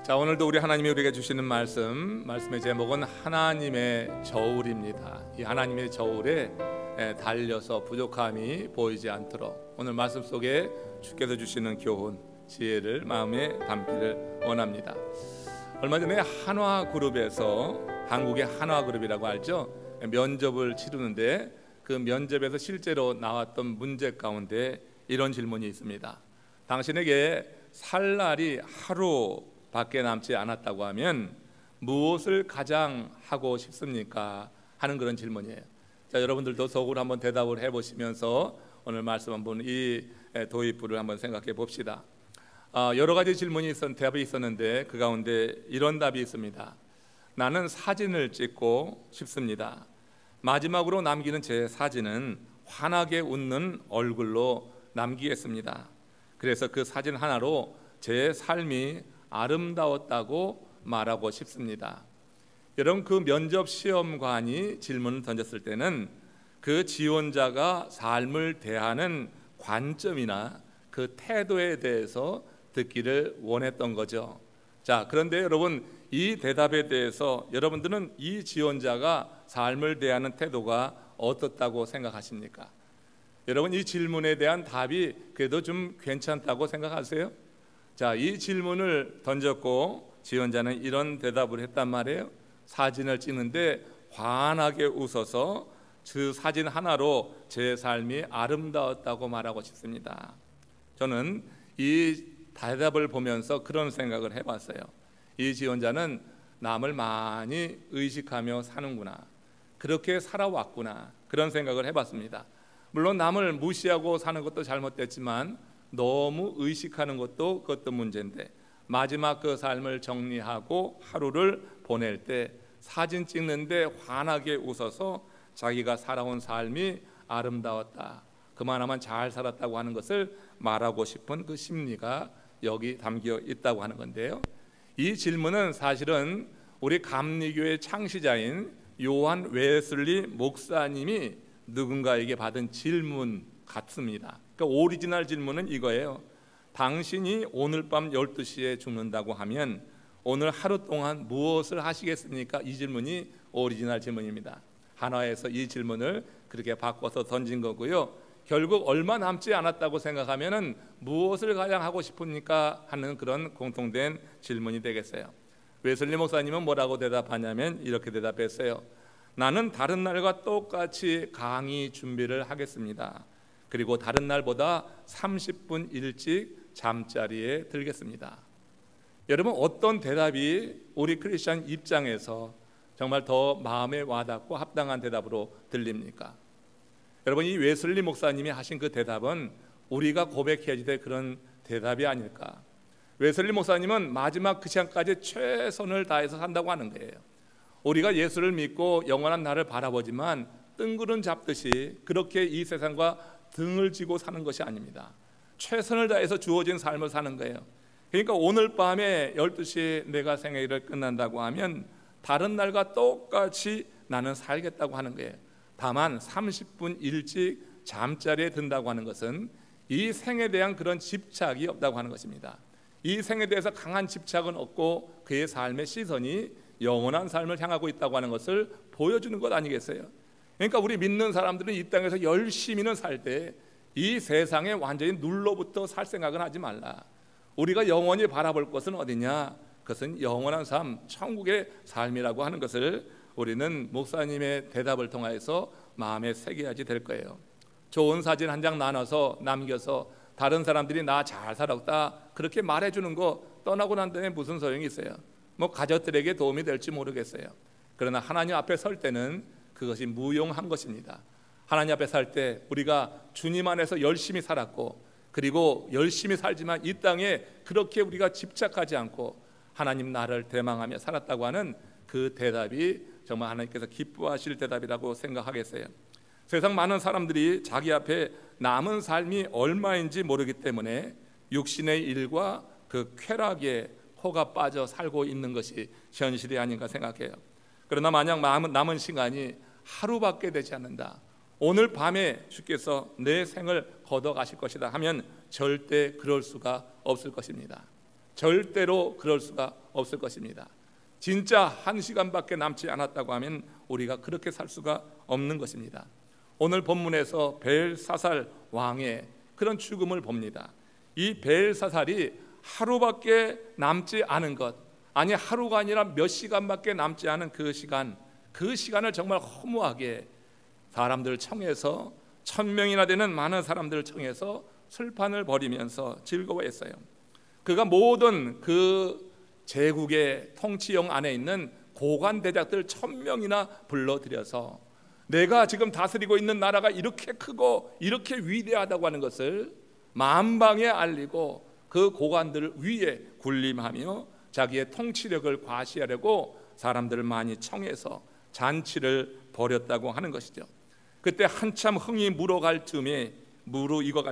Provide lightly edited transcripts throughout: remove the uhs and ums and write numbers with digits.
자, 오늘도 우리 하나님이 우리에게 주시는 말씀의 제목은 하나님의 저울입니다. 이 하나님의 저울에 달려서 부족함이 보이지 않도록 오늘 말씀 속에 주께서 주시는 교훈, 지혜를 마음에 담기를 원합니다. 얼마 전에 한화그룹에서, 한국의 한화그룹이라고 알죠? 면접을 치르는데 그 면접에서 실제로 나왔던 문제 가운데 이런 질문이 있습니다. 당신에게 살 날이 하루밖에 남지 않았다고 하면 무엇을 가장 하고 싶습니까? 하는 그런 질문이에요. 자, 여러분들도 속으로 한번 대답을 해보시면서 오늘 말씀 한번 이 도입부를 한번 생각해 봅시다. 여러 가지 답이 있었는데 그 가운데 이런 답이 있습니다. 나는 사진을 찍고 싶습니다. 마지막으로 남기는 제 사진은 환하게 웃는 얼굴로 남기겠습니다. 그래서 그 사진 하나로 제 삶이 아름다웠다고 말하고 싶습니다. 여러분, 그 면접 시험관이 질문을 던졌을 때는 그 지원자가 삶을 대하는 관점이나 그 태도에 대해서 듣기를 원했던 거죠. 자, 그런데 여러분, 이 대답에 대해서 여러분들은 이 지원자가 삶을 대하는 태도가 어떻다고 생각하십니까? 여러분, 이 질문에 대한 답이 그래도 좀 괜찮다고 생각하세요? 자, 이 질문을 던졌고 지원자는 이런 대답을 했단 말이에요. 사진을 찍는데 환하게 웃어서 그 사진 하나로 제 삶이 아름다웠다고 말하고 싶습니다. 저는 이 대답을 보면서 그런 생각을 해봤어요. 이 지원자는 남을 많이 의식하며 사는구나, 그렇게 살아왔구나, 그런 생각을 해봤습니다. 물론 남을 무시하고 사는 것도 잘못됐지만 너무 의식하는 것도 그것도 문제인데, 마지막 그 삶을 정리하고 하루를 보낼 때 사진 찍는데 환하게 웃어서 자기가 살아온 삶이 아름다웠다, 그만하면 잘 살았다고 하는 것을 말하고 싶은 그 심리가 여기 담겨 있다고 하는 건데요. 이 질문은 사실은 우리 감리교의 창시자인 요한 웨슬리 목사님이 누군가에게 받은 질문 같습니다. 그러니까 오리지널 질문은 이거예요. 당신이 오늘 밤 12시에 죽는다고 하면 오늘 하루 동안 무엇을 하시겠습니까? 이 질문이 오리지널 질문입니다. 한화에서 이 질문을 그렇게 바꿔서 던진 거고요. 결국 얼마 남지 않았다고 생각하면 무엇을 가장 하고 싶습니까? 하는 그런 공통된 질문이 되겠어요. 웨슬리 목사님은 뭐라고 대답하냐면 이렇게 대답했어요. 나는 다른 날과 똑같이 강의 준비를 하겠습니다. 그리고 다른 날보다 30분 일찍 잠자리에 들겠습니다. 여러분, 어떤 대답이 우리 크리스천 입장에서 정말 더 마음에 와닿고 합당한 대답으로 들립니까? 여러분, 이 웨슬리 목사님이 하신 그 대답은 우리가 고백해야 될 그런 대답이 아닐까. 웨슬리 목사님은 마지막 그 시간까지 최선을 다해서 산다고 하는 거예요. 우리가 예수를 믿고 영원한 나를 바라보지만 뜬구름 잡듯이 그렇게 이 세상과 등을 지고 사는 것이 아닙니다. 최선을 다해서 주어진 삶을 사는 거예요. 그러니까 오늘 밤에 12시에 내가 생애를 끝난다고 하면 다른 날과 똑같이 나는 살겠다고 하는 거예요. 다만 30분 일찍 잠자리에 든다고 하는 것은 이 생에 대한 그런 집착이 없다고 하는 것입니다. 이 생에 대해서 강한 집착은 없고 그의 삶의 시선이 영원한 삶을 향하고 있다고 하는 것을 보여주는 것 아니겠어요? 그러니까 우리 믿는 사람들은 이 땅에서 열심히는 살 때 이 세상에 완전히 눌러붙어 살 생각은 하지 말라. 우리가 영원히 바라볼 것은 어디냐? 그것은 영원한 삶, 천국의 삶이라고 하는 것을 우리는 목사님의 대답을 통해서 마음에 새겨야지 될 거예요. 좋은 사진 한 장 나눠서 남겨서 다른 사람들이 나 잘 살았다 그렇게 말해주는 거 떠나고 난 다음에 무슨 소용이 있어요? 뭐 가족들에게 도움이 될지 모르겠어요. 그러나 하나님 앞에 설 때는 그것이 무용한 것입니다. 하나님 앞에 살 때 우리가 주님 안에서 열심히 살았고, 그리고 열심히 살지만 이 땅에 그렇게 우리가 집착하지 않고 하나님 나를 대망하며 살았다고 하는 그 대답이 정말 하나님께서 기뻐하실 대답이라고 생각하겠어요. 세상 많은 사람들이 자기 앞에 남은 삶이 얼마인지 모르기 때문에 육신의 일과 그 쾌락에 호가 빠져 살고 있는 것이 현실이 아닌가 생각해요. 그러나 만약 남은 시간이 하루밖에 되지 않는다, 오늘 밤에 주께서 내 생을 걷어가실 것이다 하면 절대 그럴 수가 없을 것입니다. 절대로 그럴 수가 없을 것입니다. 진짜 1시간밖에 남지 않았다고 하면 우리가 그렇게 살 수가 없는 것입니다. 오늘 본문에서 벨사살 왕의 그런 죽음을 봅니다. 이 벨사살이 하루밖에 남지 않은 것, 아니 하루가 아니라 몇 시간밖에 남지 않은 그 시간을 정말 허무하게 사람들을 청해서 1000명이나 되는 많은 사람들을 청해서 술판을 벌이면서 즐거워했어요. 그가 모든 그 제국의 통치령 안에 있는 고관 대작들 1000명이나 불러들여서 내가 지금 다스리고 있는 나라가 이렇게 크고 이렇게 위대하다고 하는 것을 만방에 알리고 그 고관들 위에 군림하며 자기의 통치력을 과시하려고 사람들을 많이 청해서 잔치를 벌였다고 하는 것이죠. 그때 한참 흥이 무르익어갈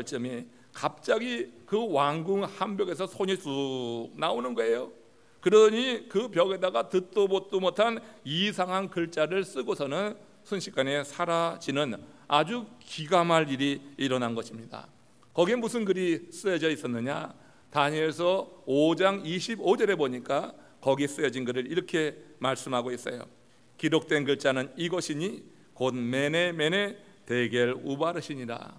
쯤에 갑자기 그 왕궁 한 벽에서 손이 쑥 나오는 거예요. 그러니 그 벽에다가 듣도 보도 못한 이상한 글자를 쓰고서는 순식간에 사라지는 아주 기가 말 일이 일어난 것입니다. 거기에 무슨 글이 쓰여져 있었느냐? 다니엘서 5장 25절에 보니까 거기 쓰여진 글을 이렇게 말씀하고 있어요. 기록된 글자는 이것이니 곧 메네 데겔 우바르시니라.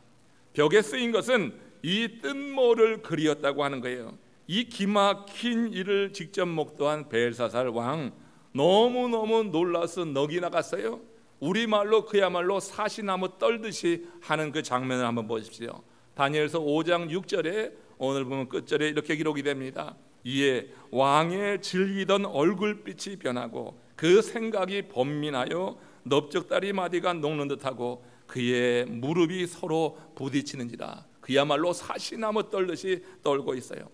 벽에 쓰인 것은 이 뜬모를 그리었다고 하는 거예요. 이 기막힌 일을 직접 목도한 벨사살 왕 너무너무 놀라서 넋이 나갔어요. 우리말로 그야말로 사시나무 떨듯이 하는 그 장면을 한번 보십시오. 다니엘서 5장 6절에 오늘 보면 끝절에 이렇게 기록이 됩니다. 이에 왕의 즐기던 얼굴빛이 변하고 그 생각이 번민하여 넓적다리 마디가 녹는 듯하고 그의 무릎이 서로 부딪히는지라. 그야말로 사시나무 떨듯이 떨고 있어요.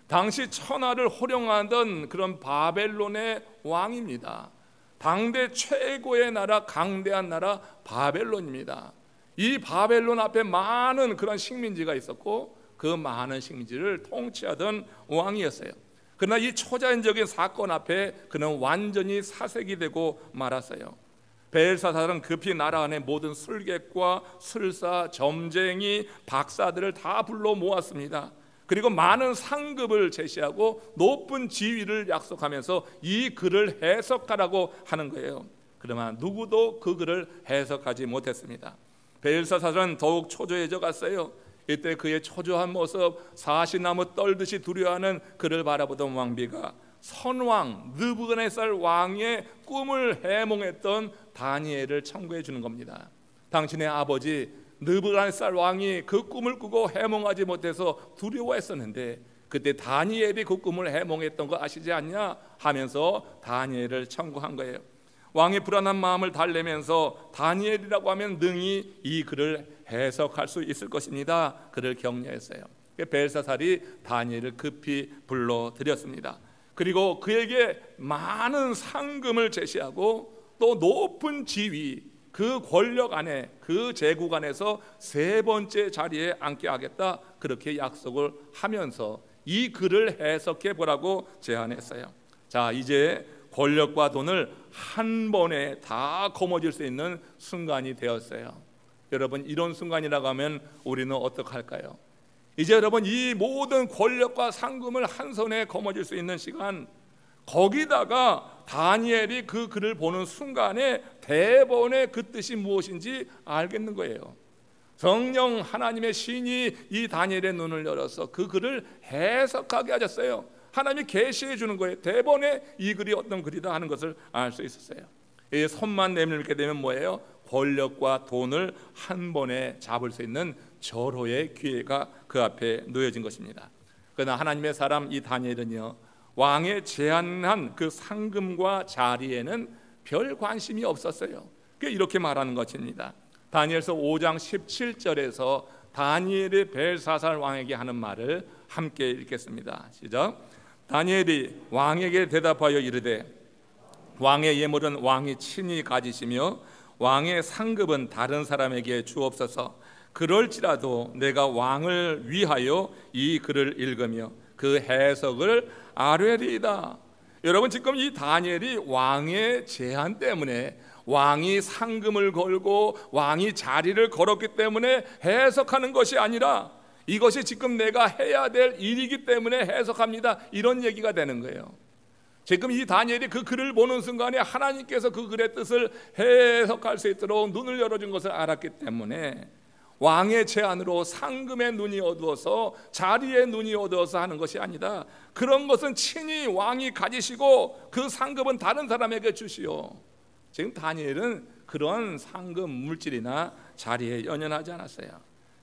당시 천하를 호령하던 그런 바벨론의 왕입니다. 당대 최고의 나라, 강대한 나라 바벨론입니다. 이 바벨론 앞에 많은 그런 식민지가 있었고 그 많은 식민지를 통치하던 왕이었어요. 그러나 이 초자연적인 사건 앞에 그는 완전히 사색이 되고 말았어요. 벨사살은 급히 나라 안에 모든 술객과 술사, 점쟁이, 박사들을 다 불러 모았습니다. 그리고 많은 상급을 제시하고 높은 지위를 약속하면서 이 글을 해석하라고 하는 거예요. 그러나 누구도 그 글을 해석하지 못했습니다. 벨사살은 더욱 초조해져 갔어요. 이때 그의 초조한 모습, 사시나무 떨듯이 두려워하는 그를 바라보던 왕비가 선왕 느부갓네살 왕의 꿈을 해몽했던 다니엘을 청구해 주는 겁니다. 당신의 아버지 느부갓네살 왕이 그 꿈을 꾸고 해몽하지 못해서 두려워했었는데 그때 다니엘이 그 꿈을 해몽했던 거 아시지 않냐 하면서 다니엘을 청구한 거예요. 왕의 불안한 마음을 달래면서 다니엘이라고 하면 능히 이 글을 해석할 수 있을 것입니다. 그를 격려했어요. 벨사살이 다니엘을 급히 불러들였습니다. 그리고 그에게 많은 상금을 제시하고 또 높은 지위, 그 권력 안에, 그 제국 안에서 3번째 자리에 앉게 하겠다, 그렇게 약속을 하면서 이 글을 해석해 보라고 제안했어요. 자, 이제 권력과 돈을 한 번에 다 거머쥘 수 있는 순간이 되었어요. 여러분, 이런 순간이라고 하면 우리는 어떻게 할까요? 이제 여러분, 이 모든 권력과 상금을 한 손에 거머쥘 수 있는 시간, 거기다가 다니엘이 그 글을 보는 순간에 대본의 그 뜻이 무엇인지 알겠는 거예요. 성령 하나님의 신이 이 다니엘의 눈을 열어서 그 글을 해석하게 하셨어요. 하나님이 계시해 주는 거예요. 대본에 이 글이 어떤 글이다 하는 것을 알 수 있었어요. 이 손만 내밀게 되면 뭐예요? 권력과 돈을 한 번에 잡을 수 있는 절호의 기회가 그 앞에 놓여진 것입니다. 그러나 하나님의 사람 이 다니엘은요, 왕의 제안한 그 상금과 자리에는 별 관심이 없었어요. 이렇게 말하는 것입니다. 다니엘서 5장 17절에서 다니엘이 벨사살 왕에게 하는 말을 함께 읽겠습니다. 시작. 다니엘이 왕에게 대답하여 이르되 왕의 예물은 왕이 친히 가지시며 왕의 상급은 다른 사람에게 주옵소서. 그럴지라도 내가 왕을 위하여 이 글을 읽으며 그 해석을 아뢰리이다. 여러분, 지금 이 다니엘이 왕의 제안 때문에, 왕이 상금을 걸고 왕이 자리를 걸었기 때문에 해석하는 것이 아니라 이것이 지금 내가 해야 될 일이기 때문에 해석합니다. 이런 얘기가 되는 거예요. 지금 이 다니엘이 그 글을 보는 순간에 하나님께서 그 글의 뜻을 해석할 수 있도록 눈을 열어준 것을 알았기 때문에 왕의 제안으로 상금의 눈이 어두워서 자리의 눈이 어두워서 하는 것이 아니다. 그런 것은 친히 왕이 가지시고 그 상금은 다른 사람에게 주시오. 지금 다니엘은 그런 상금 물질이나 자리에 연연하지 않았어요.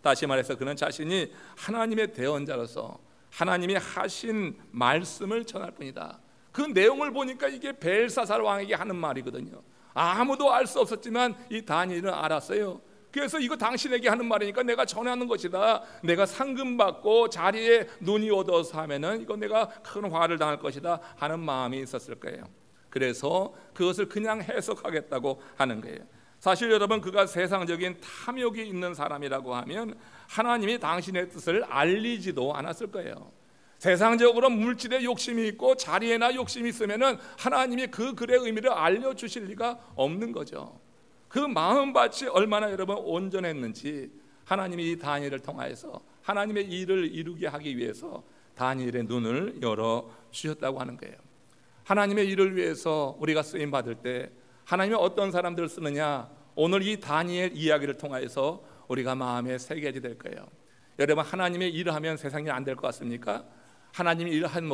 다시 말해서 그는 자신이 하나님의 대언자로서 하나님이 하신 말씀을 전할 뿐이다. 그 내용을 보니까 이게 벨사살 왕에게 하는 말이거든요. 아무도 알 수 없었지만 이 다니엘은 알았어요. 그래서 이거 당신에게 하는 말이니까 내가 전하는 것이다. 내가 상금 받고 자리에 눈이 어두워서 하면은 이거 내가 큰 화를 당할 것이다 하는 마음이 있었을 거예요. 그래서 그것을 그냥 해석하겠다고 하는 거예요. 사실 여러분, 그가 세상적인 탐욕이 있는 사람이라고 하면 하나님이 당신의 뜻을 알리지도 않았을 거예요. 세상적으로 물질에 욕심이 있고 자리에나 욕심이 있으면은 하나님이 그 글의 의미를 알려주실 리가 없는 거죠. 그 마음밭이 얼마나 여러분 온전했는지 하나님이 이 다니엘을 통하여서 하나님의 일을 이루게 하기 위해서 다니엘의 눈을 열어 주셨다고 하는 거예요. 하나님의 일을 위해서 우리가 쓰임 받을 때 하나님이 어떤 사람들을 쓰느냐, 오늘 이 다니엘 이야기를 통하여서 우리가 마음에 새겨지게 될 거예요. 여러분, 하나님의 일을 하면 세상 일 안 될 것 같습니까? 하나님이 일한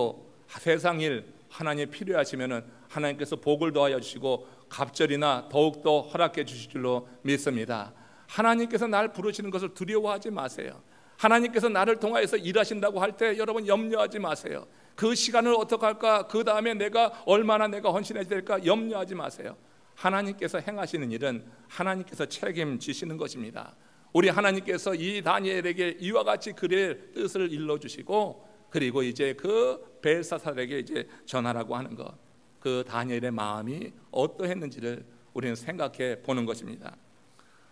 세상 일 하나님이 필요하시면은 하나님께서 복을 더하여 주시고 갑절이나 더욱더 허락해 주실 줄로 믿습니다. 하나님께서 날 부르시는 것을 두려워하지 마세요. 하나님께서 나를 통하여서 일하신다고 할 때 여러분 염려하지 마세요. 그 시간을 어떻게 할까? 그 다음에 내가 얼마나 헌신해야 될까? 염려하지 마세요. 하나님께서 행하시는 일은 하나님께서 책임지시는 것입니다. 우리 하나님께서 이 다니엘에게 이와 같이 그의 뜻을 일러주시고, 그리고 이제 그 벨사살에게 이제 전하라고 하는 것, 그 다니엘의 마음이 어떠했는지를 우리는 생각해 보는 것입니다.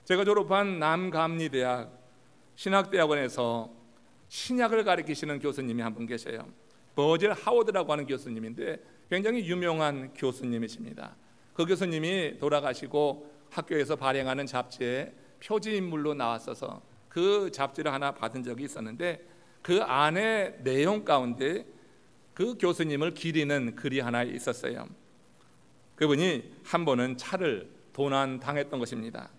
제가 졸업한 남감리대학 신학대학원에서 신약을 가르치시는 교수님이 한 분 계세요. 버질 하워드라고 하는 교수님인데 굉장히 유명한 교수님이십니다. 그 교수님이 돌아가시고 학교에서 발행하는 잡지에 표지인물로 나왔어서 그 잡지를 하나 받은 적이 있었는데, 그 안에 내용 가운데 그 교수님을 기리는 글이 하나 있었어요. 그분이 한 번은 차를 도난당했던 것입니다.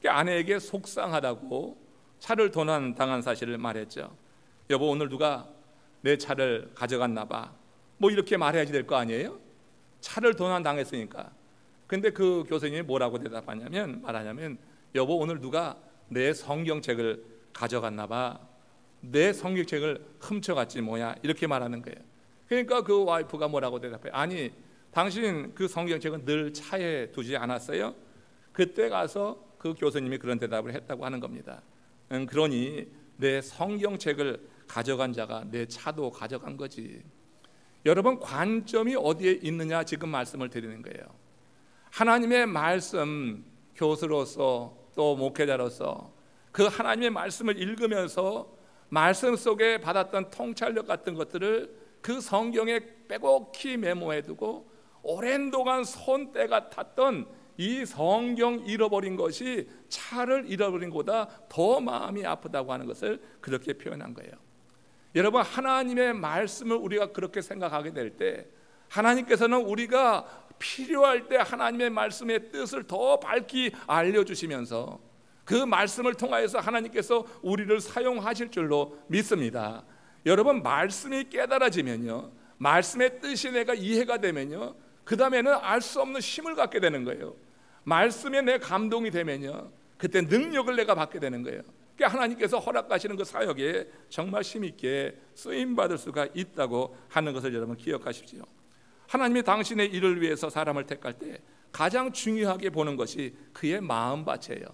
아내에게 속상하다고 차를 도난당한 사실을 말했죠. 여보, 오늘 누가 내 차를 가져갔나 봐. 이렇게 말해야지 될 거 아니에요? 차를 도난당했으니까. 근데 그 교수님이 뭐라고 말하냐면 여보, 오늘 누가 내 성경책을 가져갔나 봐. 내 성경책을 훔쳐갔지 뭐야, 이렇게 말하는 거예요. 그러니까 그 와이프가 뭐라고 대답해요? 아니, 당신 그 성경책은 늘 차에 두지 않았어요? 그때 가서 그 교수님이 그런 대답을 했다고 하는 겁니다. 그러니 내 성경책을 가져간 자가 내 차도 가져간 거지. 여러분, 관점이 어디에 있느냐 지금 말씀을 드리는 거예요. 하나님의 말씀, 교수로서 또 목회자로서 그 하나님의 말씀을 읽으면서 말씀 속에 받았던 통찰력 같은 것들을 그 성경에 빼곡히 메모해두고 오랜 동안 손때가 탔던 이 성경 잃어버린 것이 차를 잃어버린 것보다 더 마음이 아프다고 하는 것을 그렇게 표현한 거예요. 여러분, 하나님의 말씀을 우리가 그렇게 생각하게 될 때 하나님께서는 우리가 필요할 때 하나님의 말씀의 뜻을 더 밝히 알려주시면서 그 말씀을 통하여서 하나님께서 우리를 사용하실 줄로 믿습니다. 여러분, 말씀이 깨달아지면요, 말씀의 뜻이 내가 이해가 되면요, 그 다음에는 알 수 없는 힘을 갖게 되는 거예요. 말씀에 내 감동이 되면요, 그때 능력을 내가 받게 되는 거예요. 그러니까 하나님께서 허락하시는 그 사역에 정말 힘있게 쓰임받을 수가 있다고 하는 것을 여러분 기억하십시오. 하나님이 당신의 일을 위해서 사람을 택할 때 가장 중요하게 보는 것이 그의 마음밭이에요.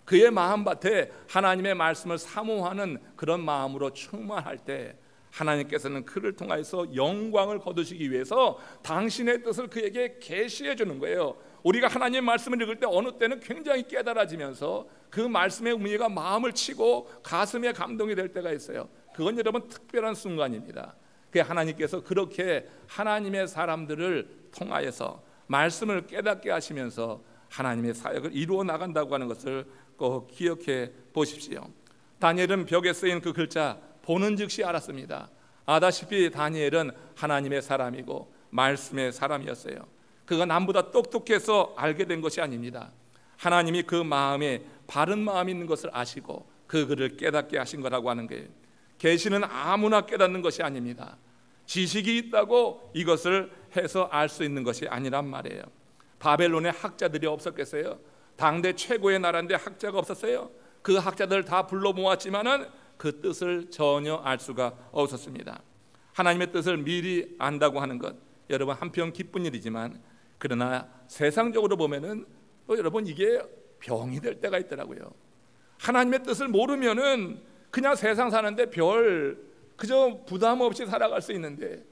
그의 마음밭에 하나님의 말씀을 사모하는 그런 마음으로 충만할 때 하나님께서는 그를 통해서 영광을 거두시기 위해서 당신의 뜻을 그에게 계시해 주는 거예요. 우리가 하나님의 말씀을 읽을 때 어느 때는 굉장히 깨달아지면서 그 말씀의 의미가 마음을 치고 가슴에 감동이 될 때가 있어요. 그건 여러분 특별한 순간입니다. 하나님께서 그렇게 하나님의 사람들을 통하여서 말씀을 깨닫게 하시면서 하나님의 사역을 이루어 나간다고 하는 것을 꼭 기억해 보십시오. 다니엘은 벽에 쓰인 그 글자 보는 즉시 알았습니다. 아다시피 다니엘은 하나님의 사람이고 말씀의 사람이었어요. 그가 남보다 똑똑해서 알게 된 것이 아닙니다. 하나님이 그 마음에 바른 마음이 있는 것을 아시고 그 글을 깨닫게 하신 거라고 하는 거예요. 계시는 아무나 깨닫는 것이 아닙니다. 지식이 있다고 이것을 해서 알 수 있는 것이 아니란 말이에요. 바벨론에 학자들이 없었겠어요? 당대 최고의 나라인데 학자가 없었어요? 그 학자들 다 불러 모았지만은 그 뜻을 전혀 알 수가 없었습니다. 하나님의 뜻을 미리 안다고 하는 것, 여러분 한편 기쁜 일이지만 그러나 세상적으로 보면은 여러분 이게 병이 될 때가 있더라고요. 하나님의 뜻을 모르면은 그냥 세상 사는데 그저 부담 없이 살아갈 수 있는데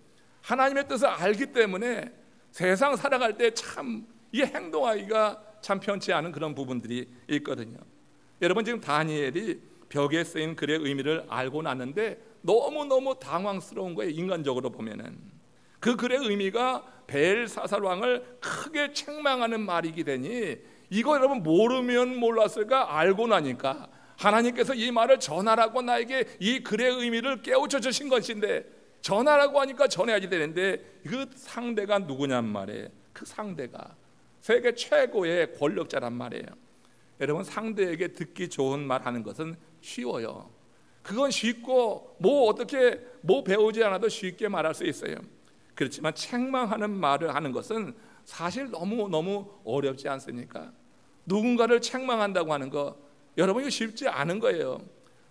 하나님의 뜻을 알기 때문에 세상 살아갈 때 참 이 행동하기가 참 편치 않은 그런 부분들이 있거든요. 여러분 지금 다니엘이 벽에 쓰인 글의 의미를 알고 났는데 너무너무 당황스러운 거예요. 인간적으로 보면은 그 글의 의미가 벨사살 왕을 크게 책망하는 말이기 되니 이거 여러분 모르면 몰랐을까? 알고 나니까 하나님께서 이 말을 전하라고 나에게 이 글의 의미를 깨우쳐 주신 것인데 전하라고 하니까 전해야지 되는데 그 상대가 누구냔 말이에요. 그 상대가 세계 최고의 권력자란 말이에요. 여러분 상대에게 듣기 좋은 말 하는 것은 쉬워요. 그건 쉽고 어떻게 배우지 않아도 쉽게 말할 수 있어요. 그렇지만 책망하는 말을 하는 것은 사실 너무 어렵지 않습니까? 누군가를 책망한다고 하는 거 여러분 이거 쉽지 않은 거예요.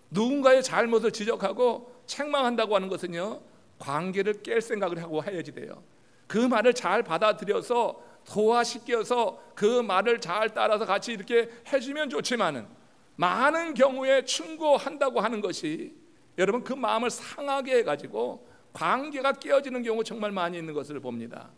누군가의 잘못을 지적하고 책망한다고 하는 것은요 관계를 깰 생각을 하고 해야지 돼요. 그 말을 잘 받아들여서 소화시켜서 그 말을 잘 따라서 같이 이렇게 해주면 좋지만은 많은 경우에 충고한다고 하는 것이 여러분 그 마음을 상하게 해가지고 관계가 깨어지는 경우 정말 많이 있는 것을 봅니다.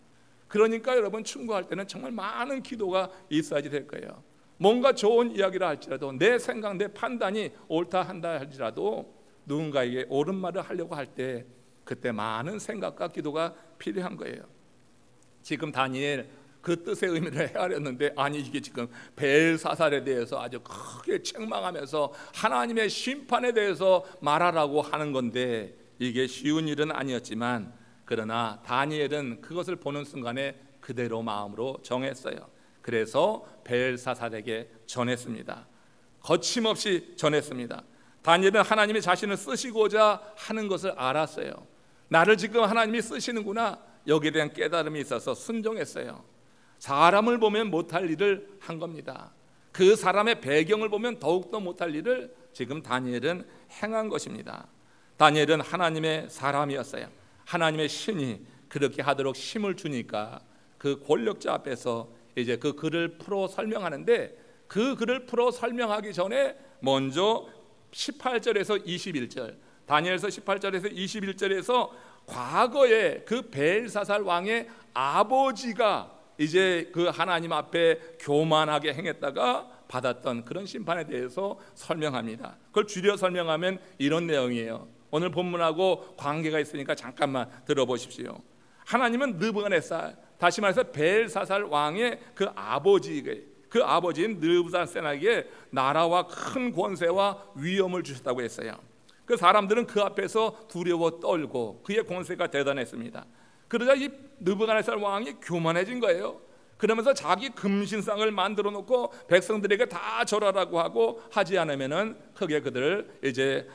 그러니까 여러분 충고할 때는 정말 많은 기도가 있어야지 될 거예요. 뭔가 좋은 이야기를 할지라도 내 생각, 내 판단이 옳다 한다 할지라도 누군가에게 옳은 말을 하려고 할 때 그때 많은 생각과 기도가 필요한 거예요. 지금 다니엘 그 뜻의 의미를 헤아렸는데 아니 이게 지금 벨사살에 대해서 아주 크게 책망하면서 하나님의 심판에 대해서 말하라고 하는 건데 이게 쉬운 일은 아니었지만 그러나 다니엘은 그것을 보는 순간에 그대로 마음으로 정했어요. 그래서 벨사살에게 전했습니다. 거침없이 전했습니다. 다니엘은 하나님이 자신을 쓰시고자 하는 것을 알았어요. 나를 지금 하나님이 쓰시는구나 여기에 대한 깨달음이 있어서 순종했어요. 사람을 보면 못할 일을 한 겁니다. 그 사람의 배경을 보면 더욱더 못할 일을 지금 다니엘은 행한 것입니다. 다니엘은 하나님의 사람이었어요. 하나님의 신이 그렇게 하도록 힘을 주니까 그 권력자 앞에서 이제 그 글을 풀어 설명하는데 그 글을 풀어 설명하기 전에 먼저 18절에서 21절 다니엘서 18절에서 21절에서 과거에 그 벨사살 왕의 아버지가 이제 그 하나님 앞에 교만하게 행했다가 받았던 그런 심판에 대해서 설명합니다. 그걸 줄여 설명하면 이런 내용이에요. 오늘 본문하고 관계가 있으니까 잠깐만 들어보십시오. 하나님은 느부갓네살, 다시 말해서 벨사살 왕의 그 아버지인 느부갓네살에게 나라와 큰 권세와 위엄을 주셨다고 했어요. 그 사람들은 그 앞에서 두려워 떨고 그의 권세가 대단했습니다. 그러자 이 느부갓네살 왕이 교만해진 거예요. 그러면서 자기 금신상을 만들어 놓고 백성들에게 다 절하라고 하고 하지 않으면은 크게 그들을 이제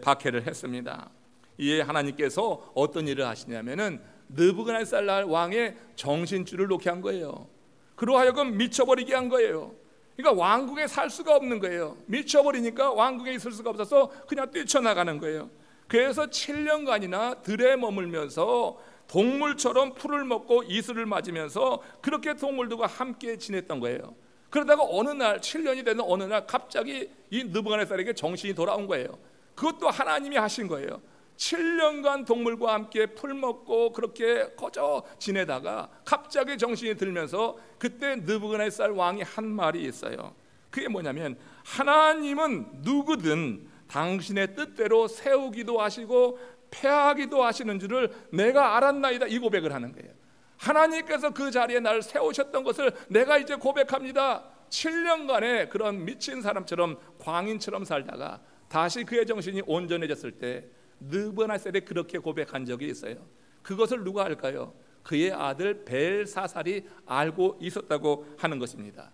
박해를 했습니다. 이에 하나님께서 어떤 일을 하시냐면은 느부갓네살 왕의 정신줄을 놓게 한 거예요. 그로 하여금 미쳐버리게 한 거예요. 그러니까 왕국에 살 수가 없는 거예요. 미쳐버리니까 왕국에 있을 수가 없어서 그냥 뛰쳐나가는 거예요. 그래서 7년간이나 들에 머물면서 동물처럼 풀을 먹고 이슬을 맞으면서 그렇게 동물들과 함께 지냈던 거예요. 그러다가 어느 날 7년이 되는 어느 날 갑자기 이 느부갓네살에게 정신이 돌아온 거예요. 그것도 하나님이 하신 거예요. 7년간 동물과 함께 풀 먹고 그렇게 거저 지내다가 갑자기 정신이 들면서 그때 느부갓네살 왕이 한 말이 있어요. 그게 뭐냐면 하나님은 누구든 당신의 뜻대로 세우기도 하시고 패하기도 하시는 줄을 내가 알았나이다, 이 고백을 하는 거예요. 하나님께서 그 자리에 나를 세우셨던 것을 내가 이제 고백합니다. 7년간의 그런 미친 사람처럼 광인처럼 살다가 다시 그의 정신이 온전해졌을 때 느부갓네살이 그렇게 고백한 적이 있어요. 그것을 누가 알까요? 그의 아들 벨사살이 알고 있었다고 하는 것입니다.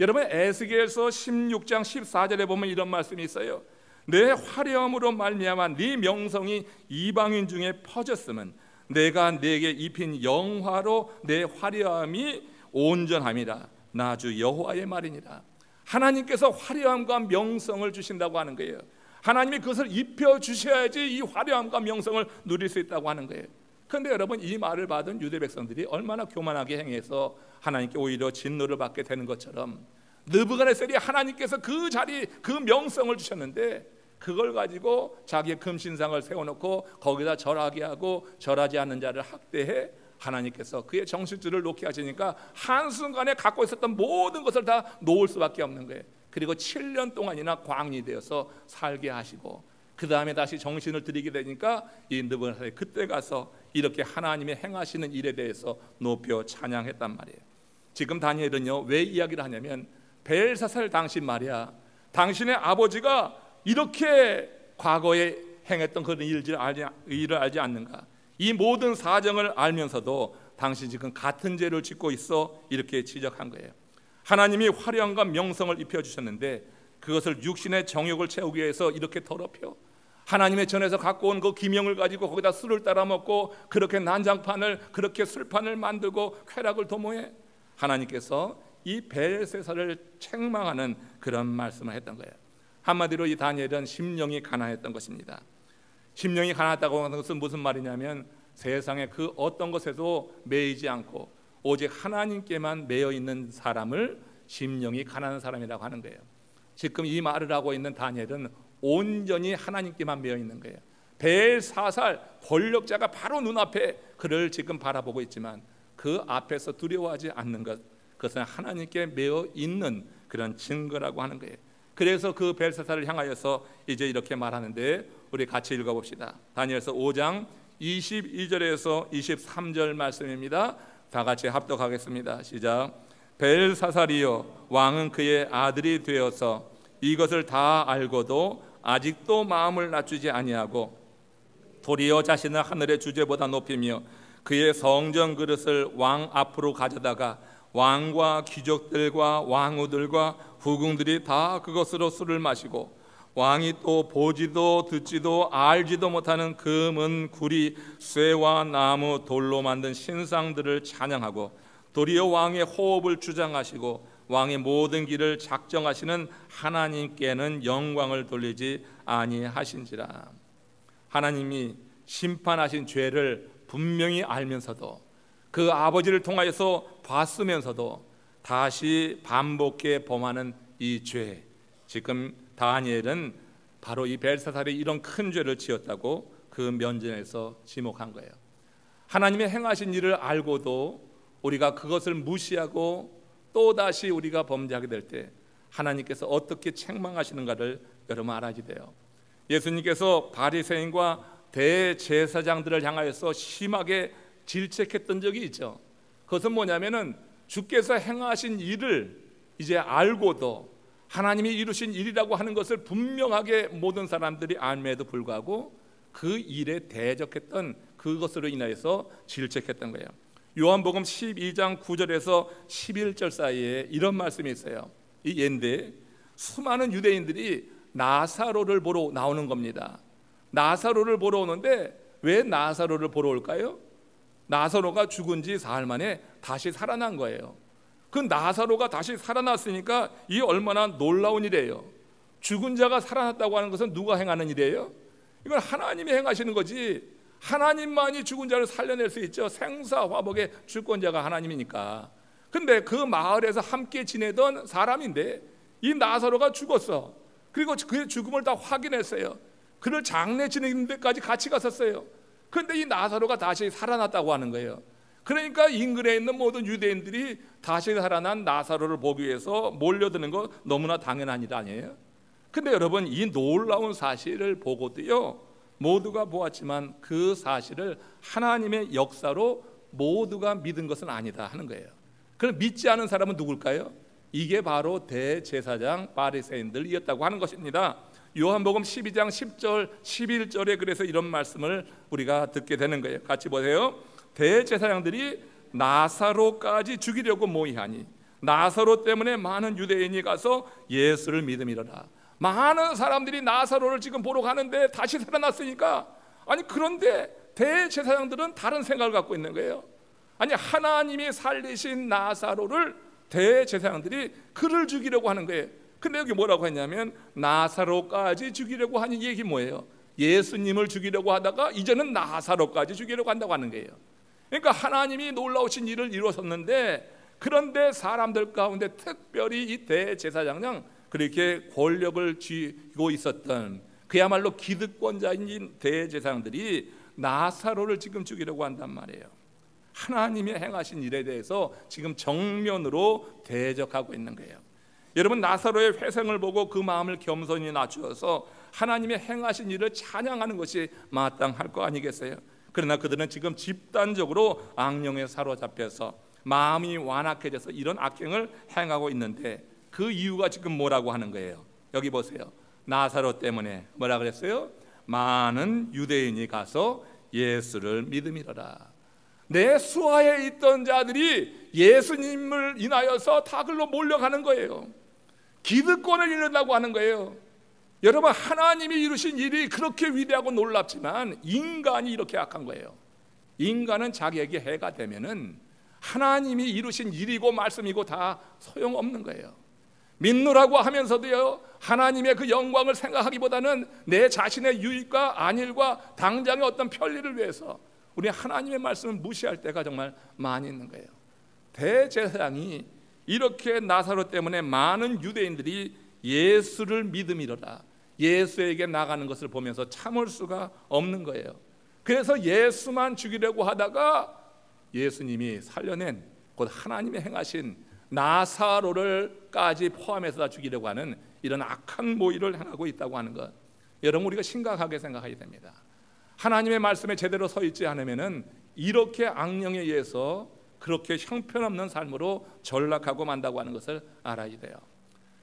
여러분, 에스겔서 16장 14절에 보면 이런 말씀이 있어요. 내 화려함으로 말미암아 네 명성이 이방인 중에 퍼졌으면 내가 네게 입힌 영화로 내 화려함이 온전함이라. 나 주 여호와의 말이니라. 하나님께서 화려함과 명성을 주신다고 하는 거예요. 하나님이 그것을 입혀 주셔야지 이 화려함과 명성을 누릴 수 있다고 하는 거예요. 그런데 여러분, 이 말을 받은 유대 백성들이 얼마나 교만하게 행해서 하나님께 오히려 진노를 받게 되는 것처럼 느부갓네살이 하나님께서 그 자리, 그 명성을 주셨는데 그걸 가지고 자기의 금신상을 세워놓고 거기다 절하게 하고 절하지 않는 자를 학대해 하나님께서 그의 정신줄을 놓게 하시니까 한순간에 갖고 있었던 모든 것을 다 놓을 수밖에 없는 거예요. 그리고 7년 동안이나 광이 되어서 살게 하시고 그 다음에 다시 정신을 들이게 되니까 이 느부갓네살이 그때 가서 이렇게 하나님의 행하시는 일에 대해서 높여 찬양했단 말이에요. 지금 다니엘은요, 왜 이야기를 하냐면 벨사살 당신 말이야, 당신의 아버지가 이렇게 과거에 행했던 그런 일을 알지 않는가? 이 모든 사정을 알면서도 당신 지금 같은 죄를 짓고 있어, 이렇게 지적한 거예요. 하나님이 화려함과 명성을 입혀주셨는데 그것을 육신의 정욕을 채우기 위해서 이렇게 더럽혀 하나님의 전에서 갖고 온 그 기명을 가지고 거기다 술을 따라 먹고 그렇게 난장판을, 그렇게 술판을 만들고 쾌락을 도모해 하나님께서 이 벨사살을 책망하는 그런 말씀을 했던 거예요. 한마디로 이 다니엘은 심령이 가난했던 것입니다. 심령이 가난하다고 하는 것은 무슨 말이냐면 세상의 그 어떤 것에도 매이지 않고 오직 하나님께만 매여 있는 사람을 심령이 가난한 사람이라고 하는 거예요. 지금 이 말을 하고 있는 다니엘은 온전히 하나님께만 매여 있는 거예요. 벨사살 권력자가 바로 눈앞에 그를 지금 바라보고 있지만 그 앞에서 두려워하지 않는 것, 그것은 하나님께 매여 있는 그런 증거라고 하는 거예요. 그래서 그 벨사살을 향하여서 이제 이렇게 말하는데 우리 같이 읽어봅시다. 다니엘서 5장 22절에서 23절 말씀입니다. 다 같이 합독하겠습니다. 시작. 벨사살이여, 왕은 그의 아들이 되어서 이것을 다 알고도 아직도 마음을 낮추지 아니하고 도리어 자신을 하늘의 주제보다 높이며 그의 성전 그릇을 왕 앞으로 가져다가 왕과 귀족들과 왕후들과 후궁들이 다 그것으로 술을 마시고 왕이 또 보지도 듣지도 알지도 못하는 금은 구리 쇠와 나무 돌로 만든 신상들을 찬양하고 도리어 왕의 호흡을 주장하시고 왕의 모든 길을 작정하시는 하나님께는 영광을 돌리지 아니하신지라. 하나님이 심판하신 죄를 분명히 알면서도 그 아버지를 통하여서 봤으면서도 다시 반복해 범하는 이 죄, 지금 다니엘은 바로 이 벨사살이 이런 큰 죄를 지었다고 그 면전에서 지목한 거예요. 하나님의 행하신 일을 알고도 우리가 그것을 무시하고 또다시 우리가 범죄하게 될 때 하나님께서 어떻게 책망하시는가를 여러분 알아야 돼요. 예수님께서 바리새인과 대제사장들을 향하여서 심하게 질책했던 적이 있죠. 그것은 뭐냐면은 주께서 행하신 일을 이제 알고도 하나님이 이루신 일이라고 하는 것을 분명하게 모든 사람들이 알매도 불구하고 그 일에 대적했던 그것으로 인하여서 질책했던 거예요. 요한복음 12장 9절에서 11절 사이에 이런 말씀이 있어요. 이 예인데 수많은 유대인들이 나사로를 보러 나오는 겁니다. 나사로를 보러 오는데 왜 나사로를 보러 올까요? 나사로가 죽은 지 사흘 만에 다시 살아난 거예요. 그 나사로가 다시 살아났으니까 이 얼마나 놀라운 일이에요. 죽은 자가 살아났다고 하는 것은 누가 행하는 일이에요? 이건 하나님이 행하시는 거지. 하나님만이 죽은 자를 살려낼 수 있죠. 생사화복의 주권자가 하나님이니까. 근데 그 마을에서 함께 지내던 사람인데 이 나사로가 죽었어. 그리고 그의 죽음을 다 확인했어요. 그를 장례 지내는 데까지 같이 갔었어요. 그런데 이 나사로가 다시 살아났다고 하는 거예요. 그러니까 인근에 있는 모든 유대인들이 다시 살아난 나사로를 보기 위해서 몰려드는 거 너무나 당연한 일 아니에요? 근데 여러분, 이 놀라운 사실을 보고도요, 모두가 보았지만 그 사실을 하나님의 역사로 모두가 믿은 것은 아니다 하는 거예요. 그럼 믿지 않은 사람은 누굴까요? 이게 바로 대제사장 바리새인들이었다고 하는 것입니다. 요한복음 12장 10절 11절에 그래서 이런 말씀을 우리가 듣게 되는 거예요. 같이 보세요. 대제사장들이 나사로까지 죽이려고 모의하니 나사로 때문에 많은 유대인이 가서 예수를 믿음이로라. 많은 사람들이 나사로를 지금 보러 가는데 다시 살아났으니까, 아니 그런데 대제사장들은 다른 생각을 갖고 있는 거예요. 아니 하나님이 살리신 나사로를 대제사장들이 그를 죽이려고 하는 거예요. 근데 여기 뭐라고 했냐면 나사로까지 죽이려고 하는 얘기 뭐예요? 예수님을 죽이려고 하다가 이제는 나사로까지 죽이려고 한다고 하는 거예요. 그러니까 하나님이 놀라우신 일을 이루었었는데, 그런데 사람들 가운데 특별히 이 대제사장장 그렇게 권력을 쥐고 있었던 그야말로 기득권자인 대제사장들이 나사로를 지금 죽이려고 한단 말이에요. 하나님이 행하신 일에 대해서 지금 정면으로 대적하고 있는 거예요. 여러분, 나사로의 회생을 보고 그 마음을 겸손히 낮추어서 하나님의 행하신 일을 찬양하는 것이 마땅할 거 아니겠어요? 그러나 그들은 지금 집단적으로 악령에 사로잡혀서 마음이 완악해져서 이런 악행을 행하고 있는데, 그 이유가 지금 뭐라고 하는 거예요? 여기 보세요. 나사로 때문에 뭐라 그랬어요? 많은 유대인이 가서 예수를 믿음이로라. 내 수하에 있던 자들이 예수님을 인하여서 다 글로 몰려가는 거예요. 기득권을 이룬다고 하는 거예요. 여러분, 하나님이 이루신 일이 그렇게 위대하고 놀랍지만 인간이 이렇게 악한 거예요. 인간은 자기에게 해가 되면은 하나님이 이루신 일이고 말씀이고 다 소용없는 거예요. 믿노라고 하면서도요, 하나님의 그 영광을 생각하기보다는 내 자신의 유익과 안일과 당장의 어떤 편리를 위해서 우리 하나님의 말씀을 무시할 때가 정말 많이 있는 거예요. 대제사장이 이렇게 나사로 때문에 많은 유대인들이 예수를 믿음이로라, 예수에게 나가는 것을 보면서 참을 수가 없는 거예요. 그래서 예수만 죽이려고 하다가 예수님이 살려낸 곧 하나님의 행하신 나사로를까지 포함해서 다 죽이려고 하는 이런 악한 모의를 행하고 있다고 하는 것, 여러분 우리가 심각하게 생각해야 됩니다. 하나님의 말씀에 제대로 서 있지 않으면은 이렇게 악령에 의해서 그렇게 형편없는 삶으로 전락하고 만다고 하는 것을 알아야 돼요.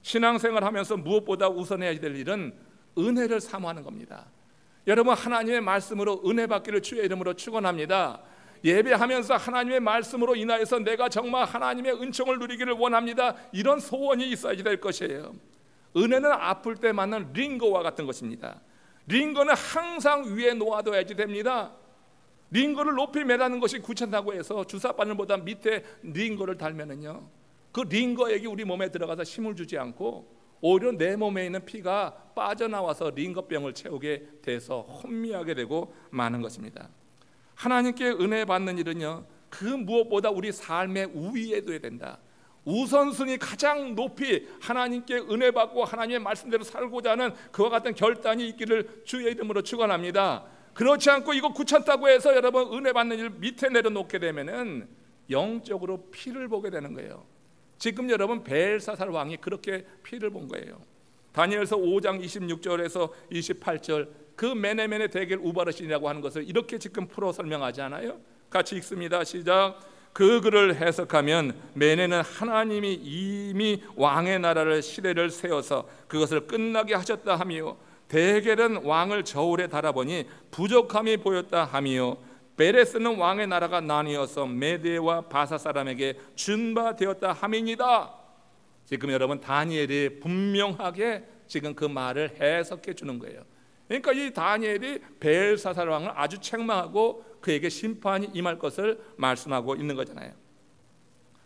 신앙생활하면서 무엇보다 우선해야 될 일은 은혜를 사모하는 겁니다. 여러분, 하나님의 말씀으로 은혜 받기를 주의 이름으로 축원합니다. 예배하면서 하나님의 말씀으로 인하여서 내가 정말 하나님의 은총을 누리기를 원합니다, 이런 소원이 있어야 될 것이에요. 은혜는 아플 때 맞는 링거와 같은 것입니다. 링거는 항상 위에 놓아둬야지 됩니다. 링거를 높이 매라는 것이 귀찮다고 해서 주사바늘보다 밑에 링거를 달면은요, 그 링거액이 우리 몸에 들어가서 힘을 주지 않고 오히려 내 몸에 있는 피가 빠져나와서 링거병을 채우게 돼서 혼미하게 되고 마는 것입니다. 하나님께 은혜 받는 일은요, 그 무엇보다 우리 삶의 우위에 둬야 된다. 우선순위 가장 높이 하나님께 은혜 받고 하나님의 말씀대로 살고자 하는 그와 같은 결단이 있기를 주의 이름으로 축원합니다. 그렇지 않고 이거 귀찮다고 해서 여러분 은혜 받는 일 밑에 내려놓게 되면은 영적으로 피를 보게 되는 거예요. 지금 여러분 벨사살 왕이 그렇게 피를 본 거예요. 다니엘서 5장 26절에서 28절, 그 메네메네 대겔 우바르신이라고 하는 것을 이렇게 지금 풀어 설명하지 않아요? 같이 읽습니다. 시작. 그 글을 해석하면 메네는 하나님이 이미 왕의 나라를 시대를 세워서 그것을 끝나게 하셨다 하며, 대겔은 왕을 저울에 달아보니 부족함이 보였다 하며, 베레스는 왕의 나라가 나뉘어서 메대와 바사 사람에게 준바되었다 함이니이다. 지금 여러분 다니엘이 분명하게 지금 그 말을 해석해 주는 거예요. 그러니까 이 다니엘이 벨사살 왕을 아주 책망하고 그에게 심판이 임할 것을 말씀하고 있는 거잖아요.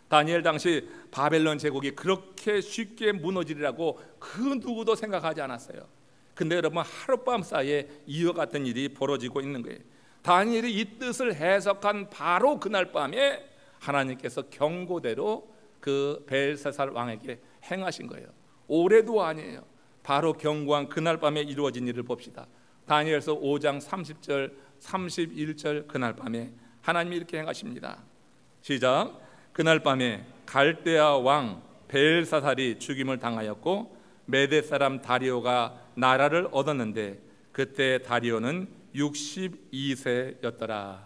다니엘 당시 바벨론 제국이 그렇게 쉽게 무너지리라고 그 누구도 생각하지 않았어요. 근데 여러분 하룻밤 사이에 이와 같은 일이 벌어지고 있는 거예요. 다니엘이 이 뜻을 해석한 바로 그날 밤에 하나님께서 경고대로 그 벨사살 왕에게 행하신 거예요. 올해도 아니에요. 바로 경고한 그날 밤에 이루어진 일을 봅시다. 다니엘서 5장 30절 31절, 그날 밤에 하나님이 이렇게 행하십니다. 시작. 그날 밤에 갈대아 왕 벨사살이 죽임을 당하였고 메대 사람 다리오가 나라를 얻었는데 그때 다리오는 62세였더라.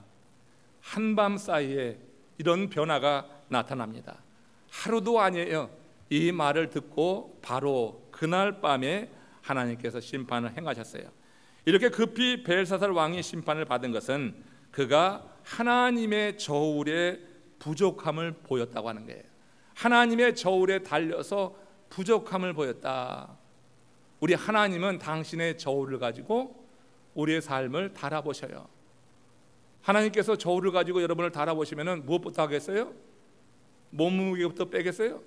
한밤 사이에 이런 변화가 나타납니다. 하루도 아니에요. 이 말을 듣고 바로 그날 밤에 하나님께서 심판을 행하셨어요. 이렇게 급히 벨사살 왕이 심판을 받은 것은 그가 하나님의 저울에 부족함을 보였다고 하는 거예요. 하나님의 저울에 달려서 부족함을 보였다. 우리 하나님은 당신의 저울을 가지고 우리의 삶을 달아보셔요. 하나님께서 저울을 가지고 여러분을 달아보시면 무엇부터 하겠어요? 몸무게부터 빼겠어요?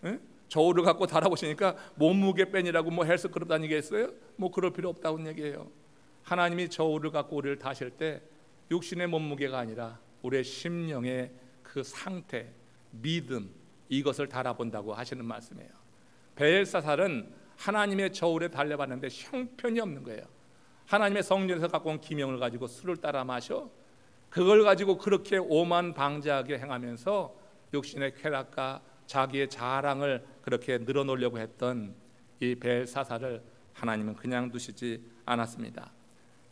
네? 저울을 갖고 달아보시니까 몸무게 빼니라고 뭐 헬스클럽 다니겠어요? 뭐 그럴 필요 없다고 얘기해요. 하나님이 저울을 갖고 우리를 다실 때 육신의 몸무게가 아니라 우리의 심령의 그 상태, 믿음, 이것을 달아본다고 하시는 말씀이에요. 벨사살은 하나님의 저울에 달려봤는데 형편이 없는 거예요. 하나님의 성전에서 갖고 온 기명을 가지고 술을 따라 마셔 그걸 가지고 그렇게 오만방자하게 행하면서 육신의 쾌락과 자기의 자랑을 그렇게 늘어놓으려고 했던 이 벨사살을 하나님은 그냥 두시지 않았습니다.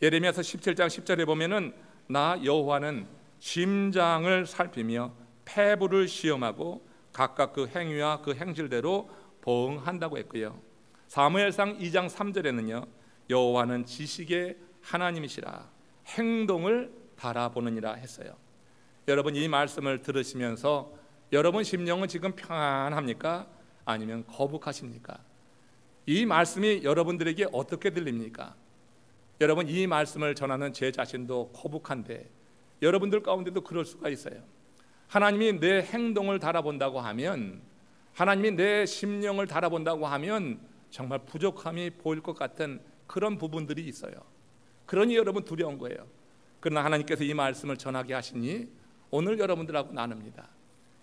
예레미야서 17장 10절에 보면은 나 여호와는 심장을 살피며 폐부를 시험하고 각각 그 행위와 그 행실대로 보응한다고 했고요. 사무엘상 2장 3절에는요 여호와는 지식의 하나님이시라 행동을 바라보느니라 했어요. 여러분 이 말씀을 들으시면서 여러분 심령은 지금 평안합니까? 아니면 거북하십니까? 이 말씀이 여러분들에게 어떻게 들립니까? 여러분 이 말씀을 전하는 제 자신도 거북한데 여러분들 가운데도 그럴 수가 있어요. 하나님이 내 행동을 달아본다고 하면 하나님이 내 심령을 달아본다고 하면 정말 부족함이 보일 것 같은 그런 부분들이 있어요. 그러니 여러분 두려운 거예요. 그러나 하나님께서 이 말씀을 전하게 하시니 오늘 여러분들하고 나눕니다.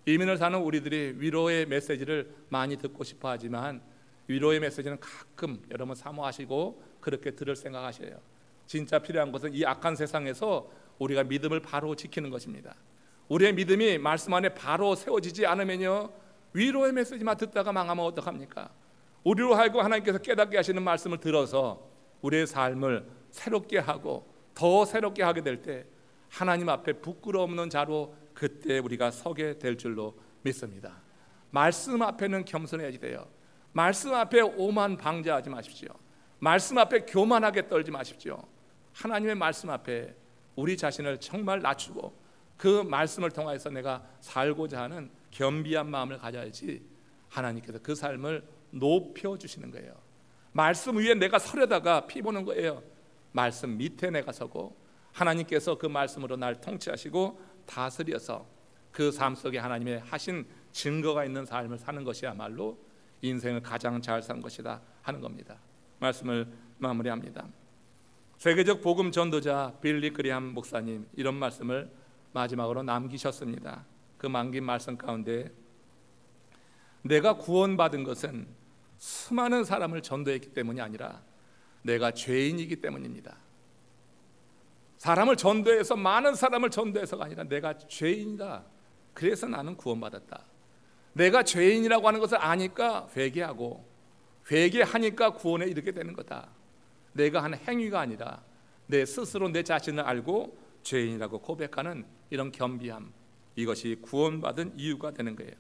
이민을 사는 우리들이 위로의 메시지를 많이 듣고 싶어 하지만 위로의 메시지는 가끔 여러분 사모하시고 그렇게 들을 생각하셔요. 진짜 필요한 것은 이 악한 세상에서 우리가 믿음을 바로 지키는 것입니다. 우리의 믿음이 말씀 안에 바로 세워지지 않으면요 위로의 메시지만 듣다가 망하면 어떡합니까? 우리로 하여금 하나님께서 깨닫게 하시는 말씀을 들어서 우리의 삶을 새롭게 하고 더 새롭게 하게 될 때 하나님 앞에 부끄러움 없는 자로 그때 우리가 서게 될 줄로 믿습니다. 말씀 앞에는 겸손해야지 돼요. 말씀 앞에 오만방자하지 마십시오. 말씀 앞에 교만하게 떨지 마십시오. 하나님의 말씀 앞에 우리 자신을 정말 낮추고 그 말씀을 통해서 내가 살고자 하는 겸비한 마음을 가져야지 하나님께서 그 삶을 높여주시는 거예요. 말씀 위에 내가 서려다가 피보는 거예요. 말씀 밑에 내가 서고 하나님께서 그 말씀으로 날 통치하시고 다스려서 그 삶 속에 하나님의 하신 증거가 있는 삶을 사는 것이야말로 인생을 가장 잘 산 것이다 하는 겁니다. 말씀을 마무리합니다. 세계적 복음 전도자 빌리 그리함 목사님 이런 말씀을 마지막으로 남기셨습니다. 그 남긴 말씀 가운데 내가 구원받은 것은 수많은 사람을 전도했기 때문이 아니라 내가 죄인이기 때문입니다. 사람을 전도해서 많은 사람을 전도해서가 아니라 내가 죄인이다. 그래서 나는 구원받았다. 내가 죄인이라고 하는 것을 아니까 회개하고 회개하니까 구원에 이르게 되는 거다. 내가 한 행위가 아니라 내 스스로 내 자신을 알고 죄인이라고 고백하는 이런 겸비함, 이것이 구원받은 이유가 되는 거예요.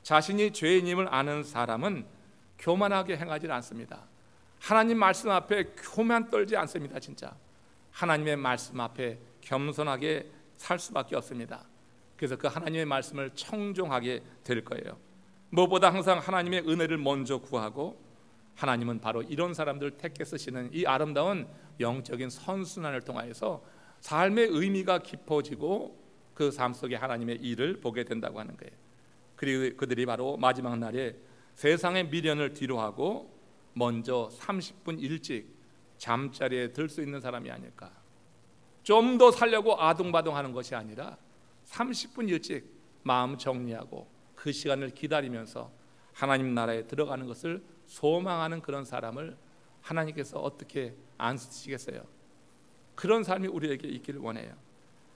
자신이 죄인임을 아는 사람은 교만하게 행하지 않습니다. 하나님 말씀 앞에 교만 떨지 않습니다. 진짜 하나님의 말씀 앞에 겸손하게 살 수밖에 없습니다. 그래서 그 하나님의 말씀을 청종하게 될 거예요. 무엇보다 항상 하나님의 은혜를 먼저 구하고 하나님은 바로 이런 사람들을 택해 쓰시는 이 아름다운 영적인 선순환을 통하여서 삶의 의미가 깊어지고 그 삶 속에 하나님의 일을 보게 된다고 하는 거예요. 그리고 그들이 바로 마지막 날에 세상의 미련을 뒤로하고 먼저 30분 일찍 잠자리에 들 수 있는 사람이 아닐까. 좀 더 살려고 아둥바둥하는 것이 아니라 30분 일찍 마음 정리하고 그 시간을 기다리면서 하나님 나라에 들어가는 것을 소망하는 그런 사람을 하나님께서 어떻게 안 쓰시겠어요? 그런 삶이 우리에게 있기를 원해요.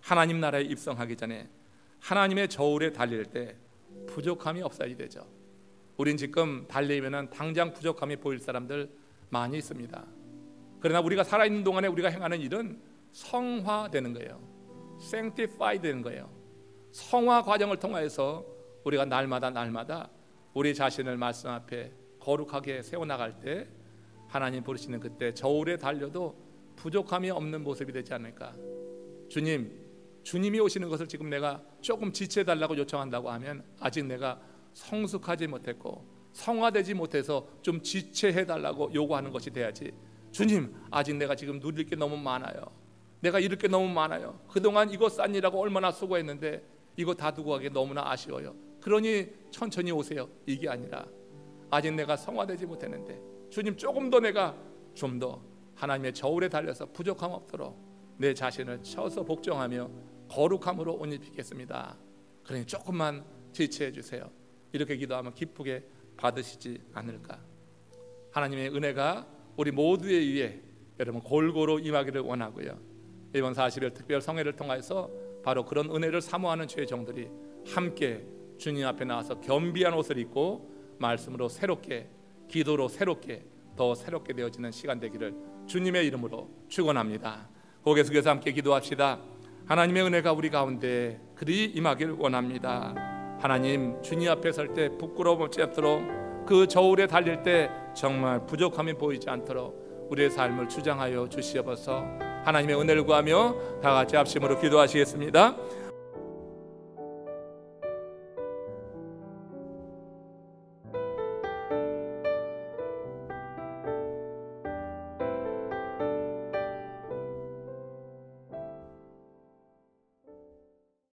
하나님 나라에 입성하기 전에 하나님의 저울에 달릴 때 부족함이 없어야 되죠. 우린 지금 달리면 당장 부족함이 보일 사람들 많이 있습니다. 그러나 우리가 살아있는 동안에 우리가 행하는 일은 성화되는 거예요. sanctify 되는 거예요. 성화 과정을 통해서 우리가 날마다 우리 자신을 말씀 앞에 거룩하게 세워나갈 때 하나님 부르시는 그때 저울에 달려도 부족함이 없는 모습이 되지 않을까. 주님이 오시는 것을 지금 내가 조금 지체해달라고 요청한다고 하면 아직 내가 성숙하지 못했고 성화되지 못해서 좀 지체해달라고 요구하는 것이 돼야지. 주님, 아직 내가 지금 누릴 게 너무 많아요. 내가 잃을 게 너무 많아요. 그동안 이거 싼 일하고 얼마나 수고했는데 이거 다 두고 가기 너무나 아쉬워요. 그러니 천천히 오세요. 이게 아니라 아직 내가 성화되지 못했는데 주님, 조금 더 내가 좀 더 하나님의 저울에 달려서 부족함 없도록 내 자신을 쳐서 복종하며 거룩함으로 옷 입히겠습니다. 그러니 조금만 지체해 주세요. 이렇게 기도하면 기쁘게 받으시지 않을까. 하나님의 은혜가 우리 모두의 위에 여러분 골고루 임하기를 원하고요. 이번 40일 특별 성회를 통해서 바로 그런 은혜를 사모하는 죄의 종들이 함께 주님 앞에 나와서 겸비한 옷을 입고 말씀으로 새롭게, 기도로 새롭게, 더 새롭게 되어지는 시간 되기를 주님의 이름으로 축원합니다. 고개 숙여서 함께 기도합시다. 하나님의 은혜가 우리 가운데 그리 임하길 원합니다. 하나님, 주님 앞에 설 때 부끄러움 없지 않도록, 그 저울에 달릴 때 정말 부족함이 보이지 않도록 우리의 삶을 주장하여 주시옵소서. 하나님의 은혜를 구하며 다 같이 합심으로 기도하시겠습니다.